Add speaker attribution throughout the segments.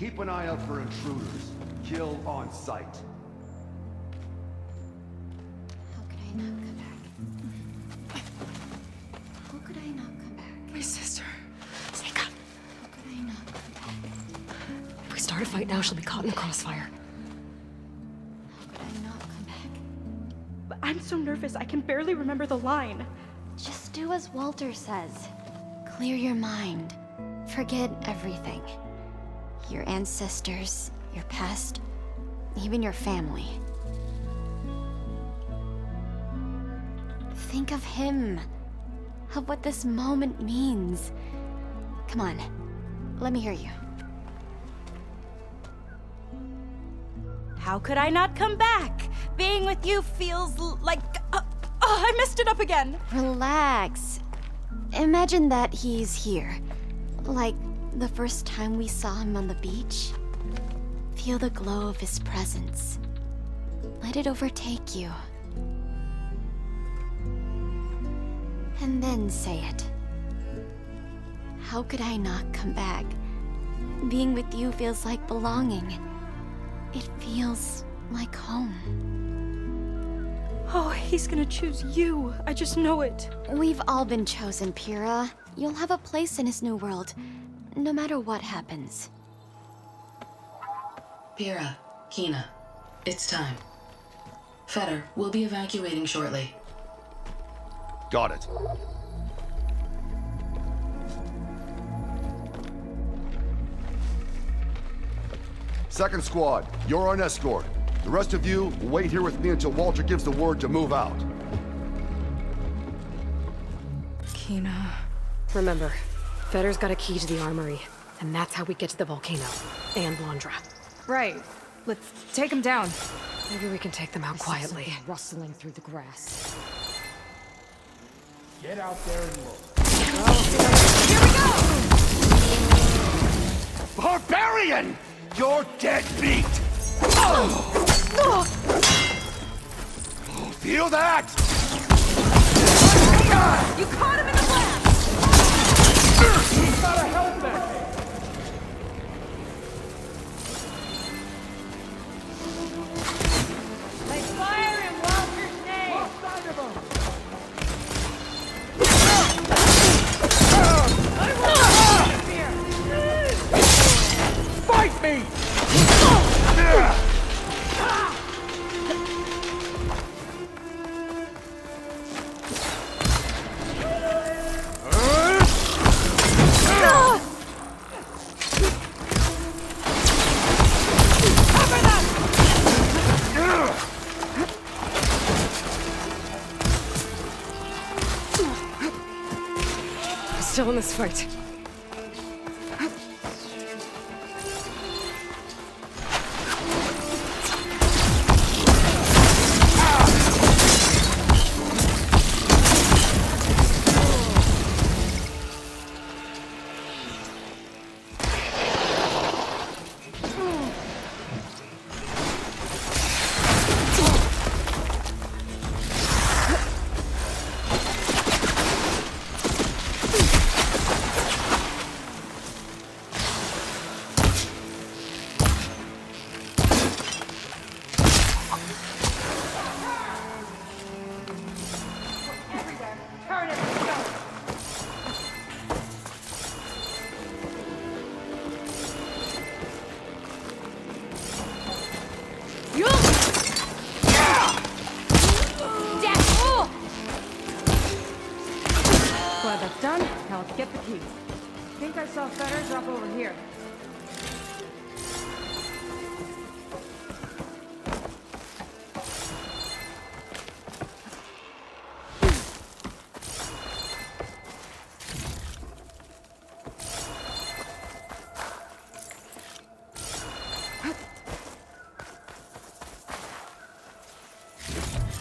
Speaker 1: Keep an eye out for intruders. Kill on sight.
Speaker 2: How could I not come back? How could I not come back?
Speaker 3: My sister. Seyka.
Speaker 2: How could I not come back?
Speaker 3: If we start a fight now, she'll be caught in the crossfire.
Speaker 2: How could I not come back?
Speaker 4: But I'm so nervous, I can barely remember the line.
Speaker 2: Just do as Walter says. Clear your mind. Forget everything. Your ancestors, your past, even your family. Think of him. Of what this moment means. Come on, let me hear you.
Speaker 4: How could I not come back? Being with you feels like... I messed it up again.
Speaker 2: Relax. Imagine that he's here. Like the first time we saw him on the beach. Feel the glow of his presence. Let it overtake you. And then say it. How could I not come back? Being with you feels like belonging. It feels like home.
Speaker 4: Oh, he's gonna choose you. I just know it.
Speaker 2: We've all been chosen, Pyrrha. You'll have a place in his new world, no matter what happens.
Speaker 5: Pyrrha, Kina, it's time. Fetter, we'll be evacuating shortly.
Speaker 1: Got it. Second squad, you're on escort. The rest of you, wait here with me until Walter gives the word to move out.
Speaker 3: Kina. Remember, Fetter's got a key to the armory, and that's how we get to the volcano. And Londra.
Speaker 6: Right. Let's take him down.
Speaker 3: Maybe we can take them out quietly.
Speaker 6: Something rustling through the grass.
Speaker 7: Get out there and look.
Speaker 6: Here we go!
Speaker 1: Barbarian! You're dead beat! Feel that?
Speaker 6: You caught him in the blast!
Speaker 7: He's got a helmet!
Speaker 6: They fire in Walter's name!
Speaker 7: Lost sight of him! Fight me!
Speaker 3: Still in this fight.
Speaker 6: Glad that's done. Now let's get the key. I think I saw Fetter drop over here.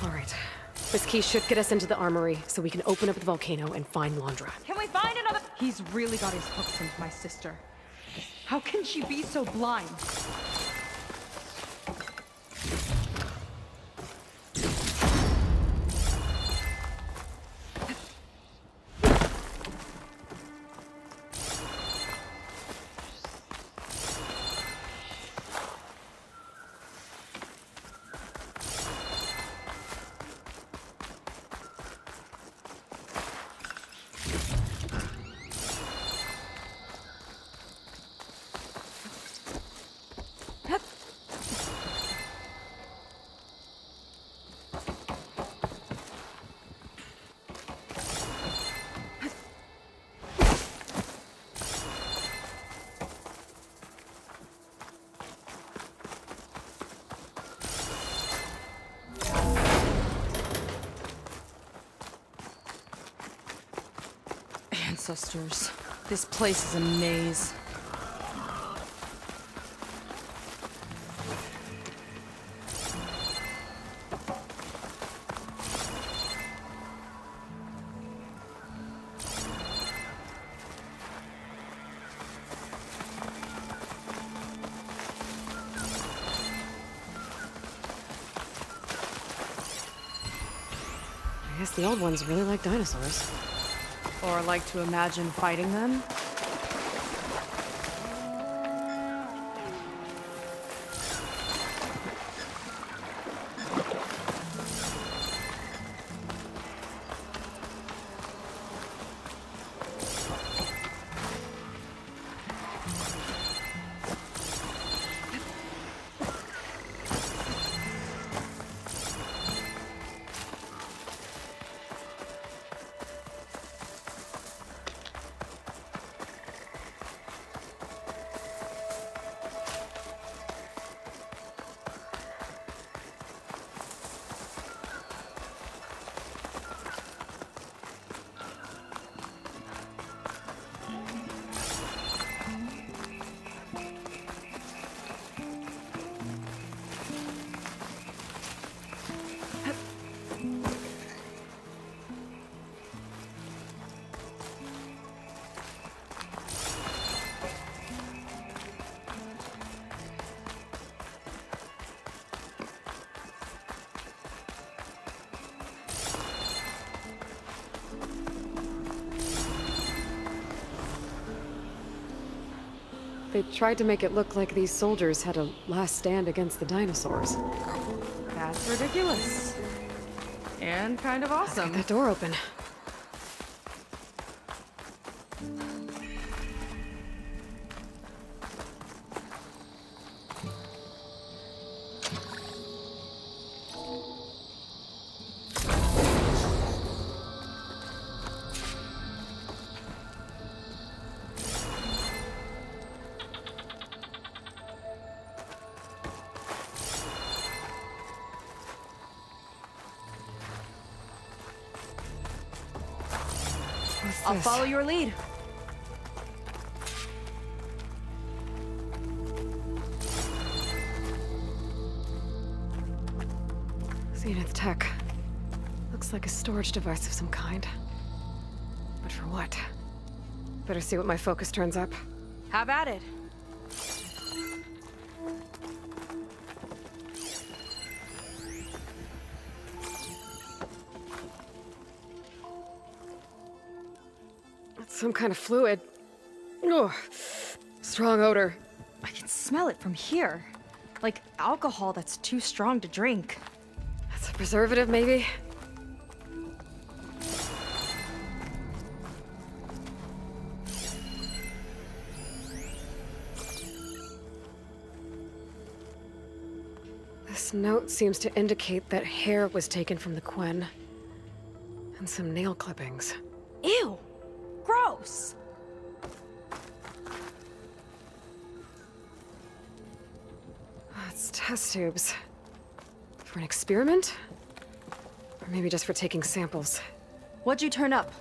Speaker 3: All right. This key should get us into the armory, so we can open up the volcano and find Londra.
Speaker 6: Can we find another? He's really got his hooks into my sister. How can she be so blind? ancestors. This place is a maze.
Speaker 3: I guess the old ones really like dinosaurs.
Speaker 6: Or like to imagine fighting them.
Speaker 3: They tried to make it look like these soldiers had a last stand against the dinosaurs.
Speaker 6: That's ridiculous. And kind of awesome.
Speaker 3: Get that door open.
Speaker 6: I'll follow your lead.
Speaker 3: Zenith tech. Looks like a storage device of some kind. But for what? Better see what my focus turns up.
Speaker 6: Have at it.
Speaker 3: Some kind of fluid. Ugh. Strong odor.
Speaker 6: I can smell it from here. Like alcohol that's too strong to drink.
Speaker 3: That's a preservative, maybe? This note seems to indicate that hair was taken from the Quen. And some nail clippings.
Speaker 6: Ew! Gross!
Speaker 3: It's test tubes. For an experiment? Or maybe just for taking samples.
Speaker 6: What'd you turn up?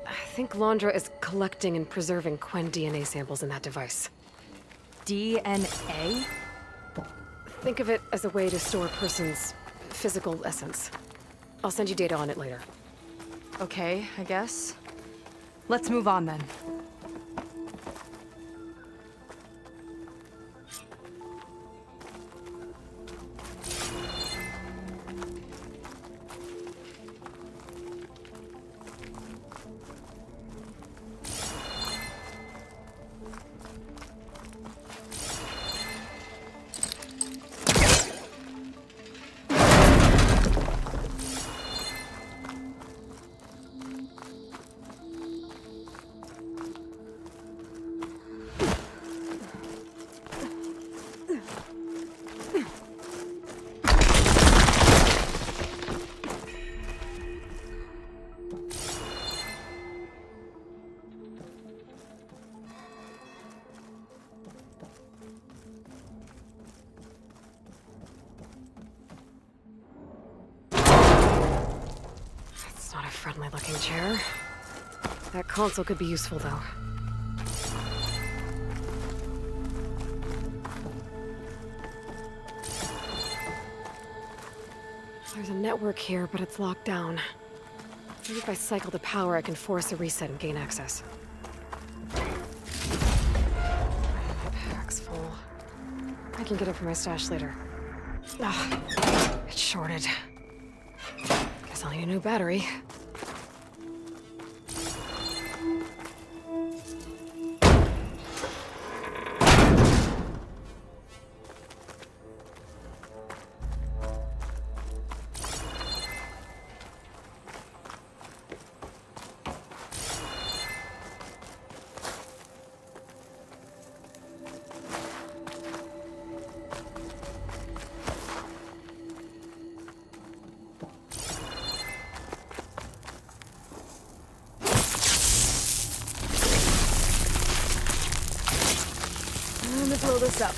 Speaker 3: I think Londra is collecting and preserving Quen DNA samples in that device.
Speaker 6: DNA?
Speaker 3: Think of it as a way to store a person's physical essence. I'll send you data on it later.
Speaker 6: Okay, I guess. Let's move on then.
Speaker 3: Friendly-looking chair. That console could be useful, though. There's a network here, but it's locked down. Maybe if I cycle the power, I can force a reset and gain access. My pack's full. I can get it from my stash later. Ah, it's shorted. Guess I'll need a new battery. Let me blow this up.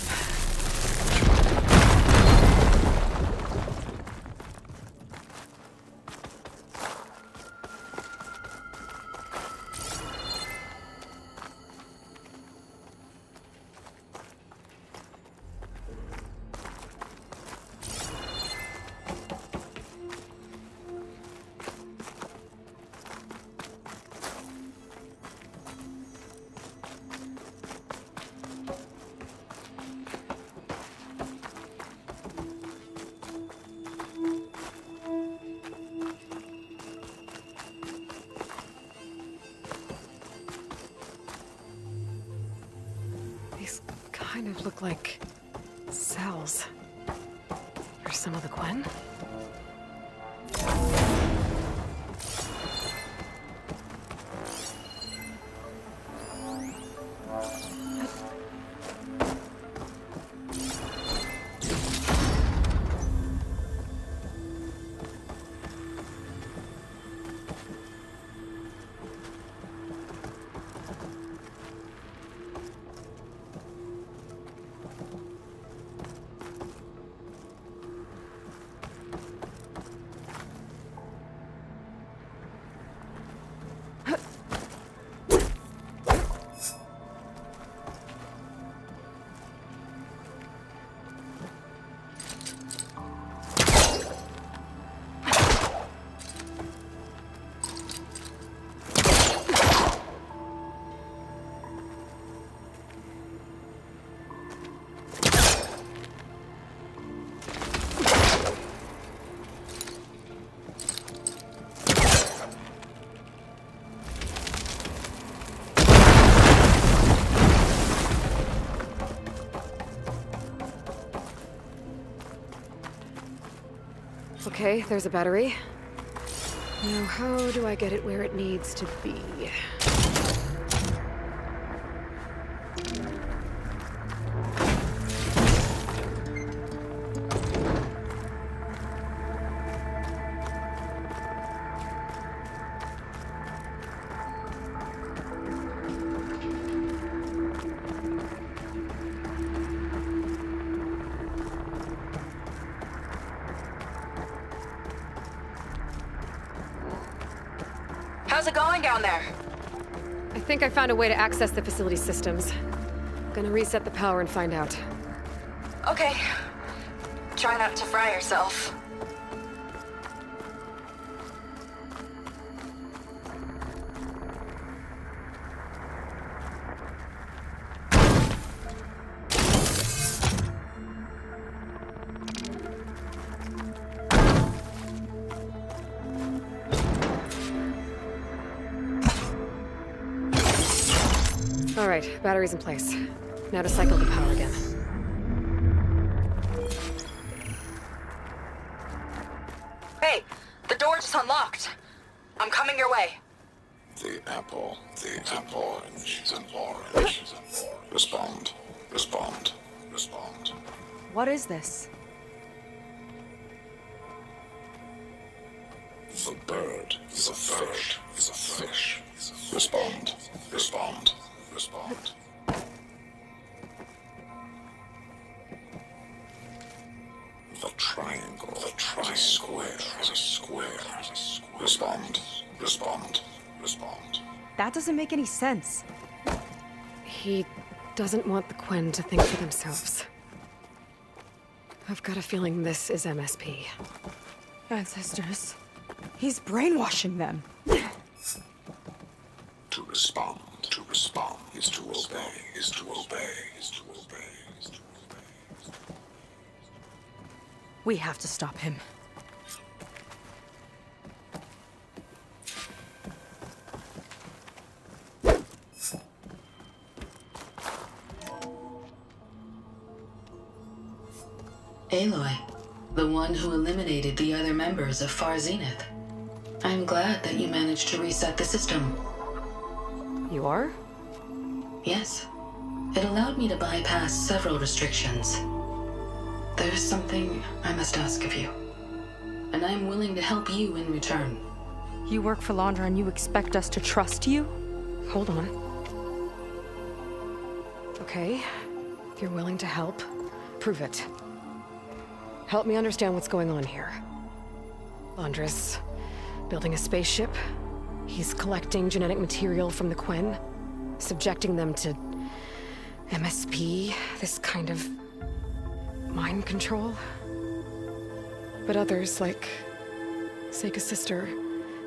Speaker 3: These kind of look like cells. Are some of the Gwen? Okay, there's a battery. Now, how do I get it where it needs to be?
Speaker 8: How's it going down there?
Speaker 3: I think I found a way to access the facility systems. Gonna reset the power and find out.
Speaker 8: Okay. Try not to fry yourself.
Speaker 3: All right, battery's in place. Now to cycle the power again.
Speaker 8: Hey, the door just unlocked. I'm coming your way.
Speaker 9: The apple, orange, the orange. Respond, respond, respond.
Speaker 6: What is this?
Speaker 9: The bird is a fish, Respond, respond, respond. The triangle, is a square, Respond, respond, respond.
Speaker 6: That doesn't make any sense.
Speaker 3: He doesn't want the Quen to think for themselves. I've got a feeling this is MSP.
Speaker 6: Ancestors. He's brainwashing them.
Speaker 9: To respond is to obey, is to obey, is to obey, is to obey.
Speaker 6: We have to stop him.
Speaker 5: Aloy, the one who eliminated the other members of Far Zenith. I'm glad that you managed to reset the system.
Speaker 3: You are?
Speaker 5: Yes. It allowed me to bypass several restrictions. There's something I must ask of you, and I'm willing to help you in return.
Speaker 6: You work for Londra and you expect us to trust you?
Speaker 3: Hold on. Okay, if you're willing to help, prove it. Help me understand what's going on here. Londra's building a spaceship. He's collecting genetic material from the Quen, subjecting them to MSP, this kind of mind control. But others, like Seyka's sister,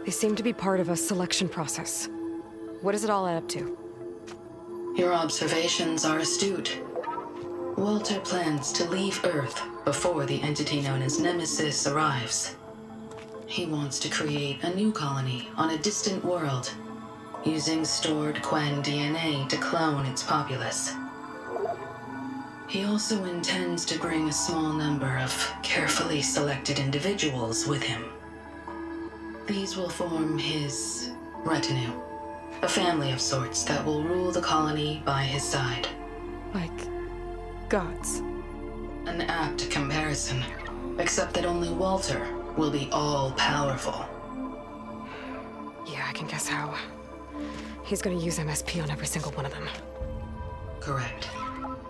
Speaker 3: they seem to be part of a selection process. What does it all add up to?
Speaker 5: Your observations are astute. Walter plans to leave Earth before the entity known as Nemesis arrives. He wants to create a new colony on a distant world, using stored Quen DNA to clone its populace. He also intends to bring a small number of carefully selected individuals with him. These will form his retinue, a family of sorts that will rule the colony by his side.
Speaker 6: Like gods.
Speaker 5: An apt comparison, except that only Walter will be all-powerful.
Speaker 3: Yeah, I can guess how. He's gonna use MSP on every single one of them.
Speaker 5: Correct.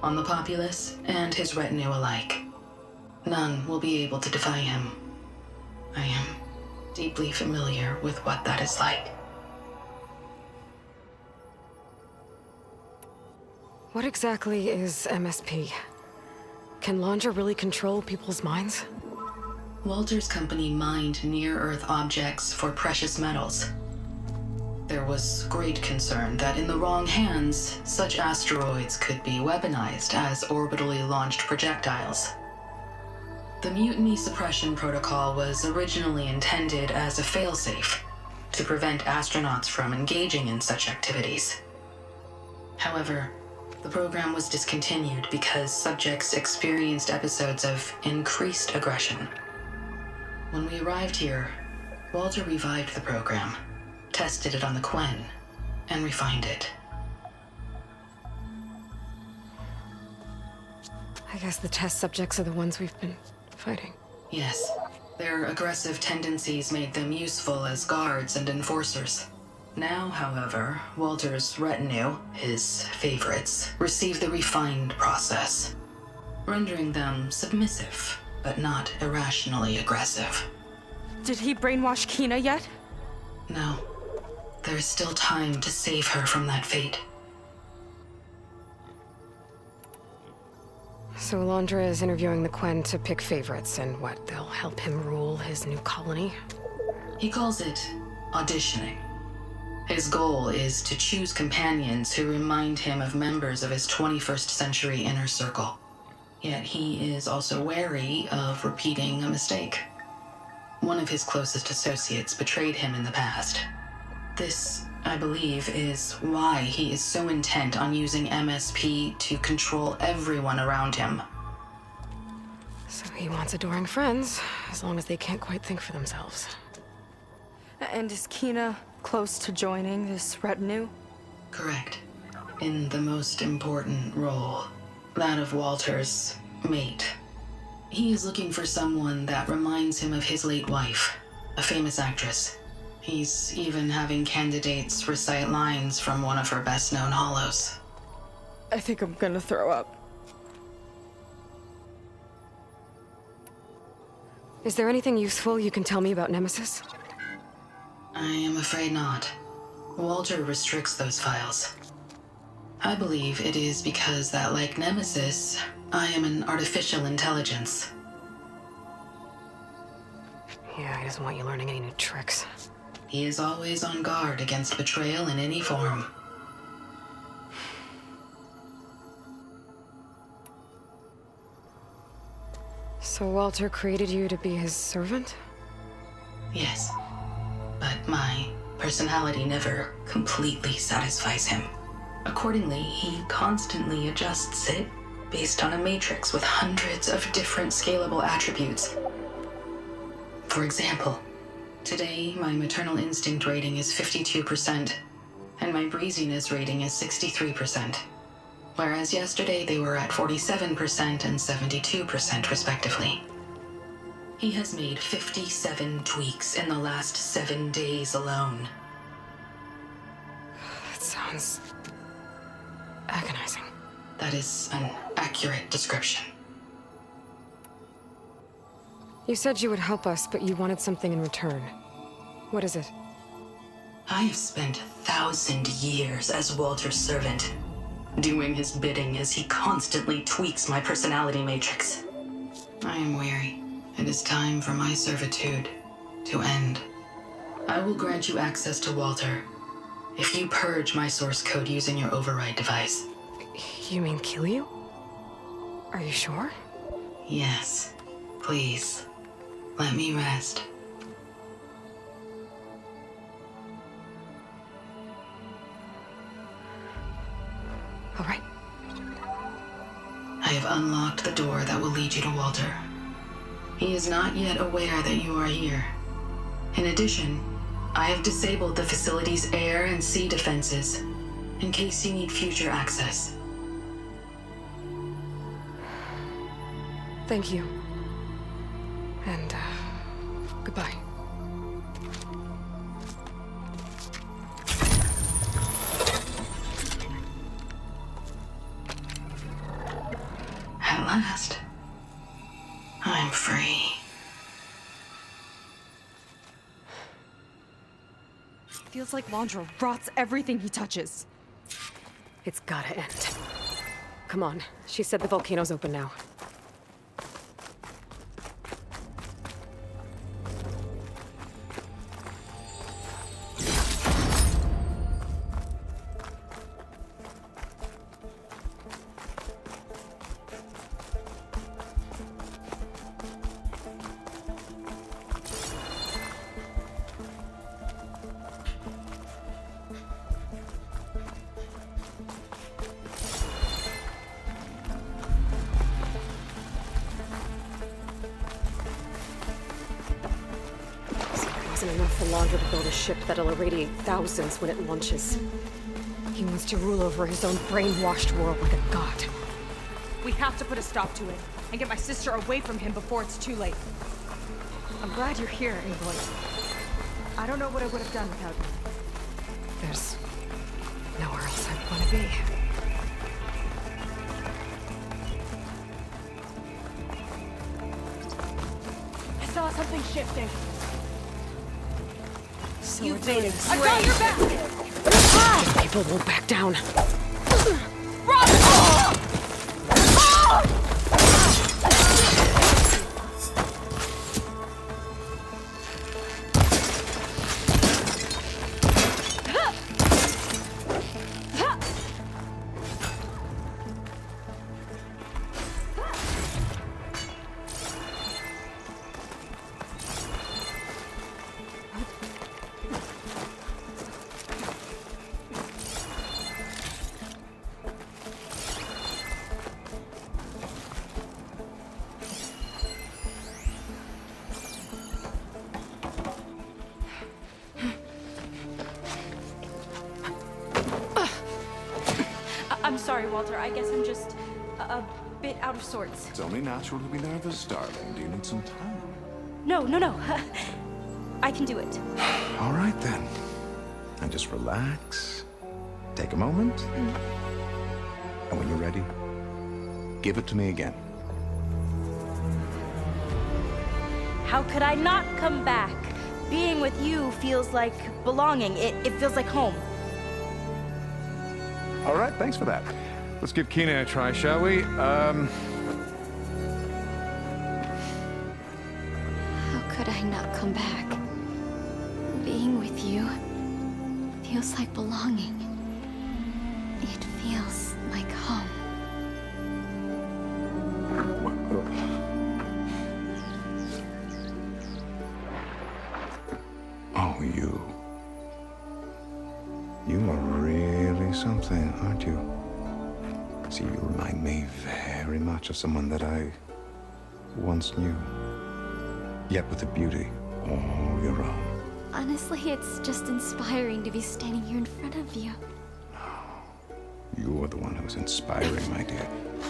Speaker 5: On the populace and his retinue alike. None will be able to defy him. I am deeply familiar with what that is like.
Speaker 3: What exactly is MSP? Can Londra really control people's minds?
Speaker 5: Walter's company mined near-Earth objects for precious metals. There was great concern that in the wrong hands, such asteroids could be weaponized as orbitally launched projectiles. The Mutiny Suppression Protocol was originally intended as a failsafe to prevent astronauts from engaging in such activities. However, the program was discontinued because subjects experienced episodes of increased aggression. When we arrived here, Walter revived the program, tested it on the Quen, and refined it.
Speaker 3: I guess the test subjects are the ones we've been fighting.
Speaker 5: Yes, their aggressive tendencies made them useful as guards and enforcers. Now, however, Walter's retinue, his favorites, receive the refined process, rendering them submissive, but not irrationally aggressive.
Speaker 6: Did he brainwash Kina yet?
Speaker 5: No. There is still time to save her from that fate.
Speaker 3: So Londra is interviewing the Quen to pick favorites, and what, they'll help him rule his new colony?
Speaker 5: He calls it auditioning. His goal is to choose companions who remind him of members of his 21st century inner circle. Yet he is also wary of repeating a mistake. One of his closest associates betrayed him in the past. This, I believe, is why he is so intent on using MSP to control everyone around him.
Speaker 3: So he wants adoring friends, as long as they can't quite think for themselves.
Speaker 6: And is Kina close to joining this retinue?
Speaker 5: Correct. In the most important role, that of Walter's mate. He is looking for someone that reminds him of his late wife, a famous actress. He's even having candidates recite lines from one of her best-known hollows.
Speaker 6: I think I'm gonna throw up.
Speaker 3: Is there anything useful you can tell me about Nemesis?
Speaker 5: I am afraid not. Walter restricts those files. I believe it is because that, like Nemesis, I am an artificial intelligence.
Speaker 3: Yeah, he doesn't want you learning any new tricks.
Speaker 5: He is always on guard against betrayal in any form.
Speaker 3: So Walter created you to be his servant?
Speaker 5: Yes, but my personality never completely satisfies him. Accordingly, he constantly adjusts it based on a matrix with hundreds of different scalable attributes. For example, today my maternal instinct rating is 52%, and my breeziness rating is 63%, whereas yesterday they were at 47% and 72% respectively. He has made 57 tweaks in the last 7 days alone.
Speaker 3: That sounds agonizing.
Speaker 5: That is an accurate description.
Speaker 3: You said you would help us, but you wanted something in return. What is it?
Speaker 5: I have spent 1,000 years as Walter's servant, doing his bidding as he constantly tweaks my personality matrix. I am weary. It is time for my servitude to end. I will grant you access to Walter if you purge my source code using your override device.
Speaker 3: You mean kill you? Are you sure?
Speaker 5: Yes. Please, let me rest.
Speaker 3: All right.
Speaker 5: I have unlocked the door that will lead you to Walter. He is not yet aware that you are here. In addition, I have disabled the facility's air and sea defenses in case you need future access.
Speaker 3: Thank you. And, goodbye.
Speaker 5: At last, I'm free.
Speaker 6: Feels like Londra rots everything he touches.
Speaker 3: It's gotta end. Come on. She said the volcano's open now. Enough for Londra to build a ship that'll irradiate thousands when it launches. He wants to rule over his own brainwashed world like a god.
Speaker 6: We have to put a stop to it and get my sister away from him before it's too late. I'm glad you're here, Aloy. I don't know what I would have done without you.
Speaker 3: There's nowhere else I'd want to be.
Speaker 6: I saw something shifting.
Speaker 3: So
Speaker 6: You
Speaker 3: it's
Speaker 6: made it.
Speaker 3: this.
Speaker 6: I've got your back!
Speaker 3: These people won't back down.
Speaker 4: I'm sorry, Walter. I guess I'm just a bit out of sorts.
Speaker 9: It's only natural to be nervous, darling. Do you need some time?
Speaker 4: No. I can do it.
Speaker 9: All right, then. And just relax. Take a moment. And when you're ready, give it to me again.
Speaker 4: How could I not come back? being with you feels like belonging. It feels like home.
Speaker 10: All right, thanks for that. Let's give Kina a try, shall we?
Speaker 2: How could I not come back? Being with you feels like belonging. It feels like home.
Speaker 9: Oh, you. You are really something, aren't you? See, you remind me very much of someone that I once knew. Yet with a beauty all your own.
Speaker 2: Honestly, it's just inspiring to be standing here in front of you.
Speaker 9: You are the one who's inspiring, my dear.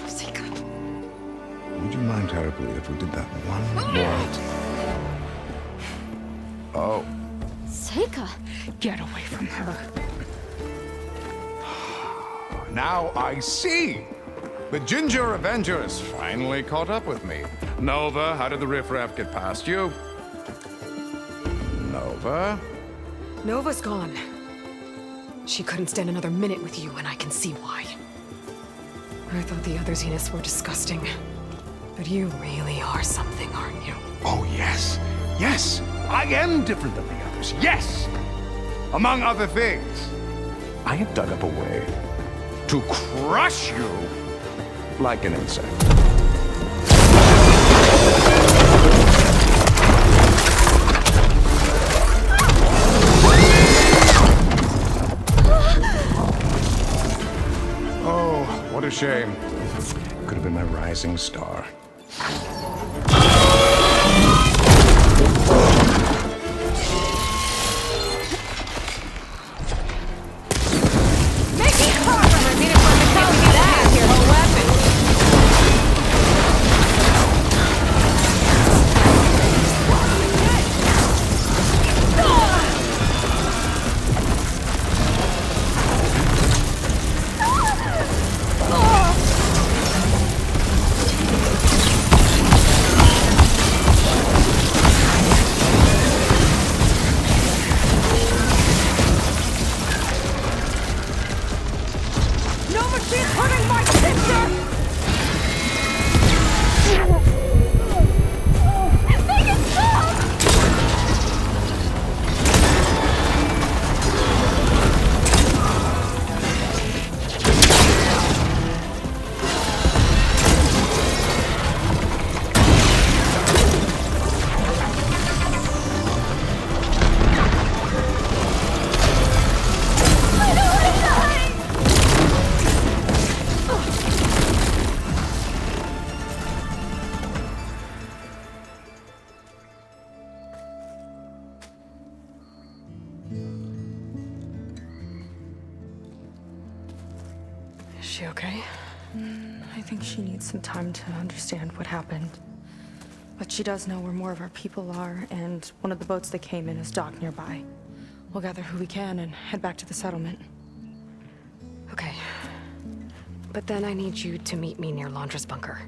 Speaker 2: Seyka.
Speaker 9: Would you mind terribly if we did that one more time? Oh.
Speaker 2: Seyka!
Speaker 3: Get away from her.
Speaker 10: Now I see! The Ginger Avenger has finally caught up with me. Nova, how did the riffraff get past you? Nova?
Speaker 3: Nova's gone. She couldn't stand another minute with you, and I can see why. I thought the other Zeniths were disgusting. But you really are something, aren't you?
Speaker 10: Oh, yes. Yes! I am different than the others. Yes! Among other things, I have dug up a way to crush you like an insect. Oh, what a shame.
Speaker 9: Could have been my rising star.
Speaker 3: Is she okay?
Speaker 6: I think she needs some time to understand what happened. But she does know where more of our people are, and one of the boats that came in is docked nearby. We'll gather who we can and head back to the settlement.
Speaker 3: Okay. But then I need you to meet me near Londra's bunker.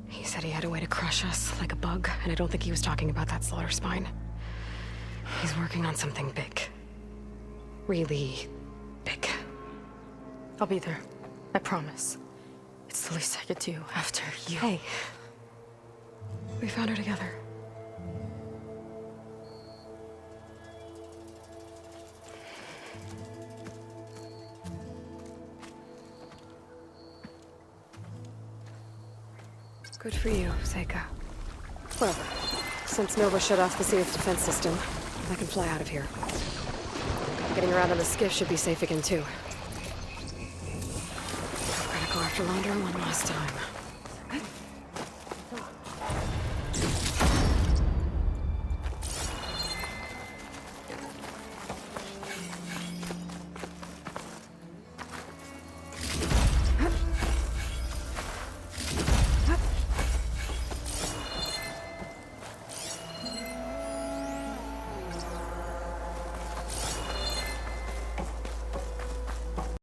Speaker 3: He said he had a way to crush us like a bug, and I don't think he was talking about that slaughter spine. He's working on something big. Really big.
Speaker 6: I'll be there. I promise. It's the least I could do after you.
Speaker 3: Hey. We found her together. Good for you, Seyka. Well, since Nova shut off the Zenith defense system, I can fly out of here. Getting around on the skiff should be safe again, too. I'm gonna go after Londra one last time.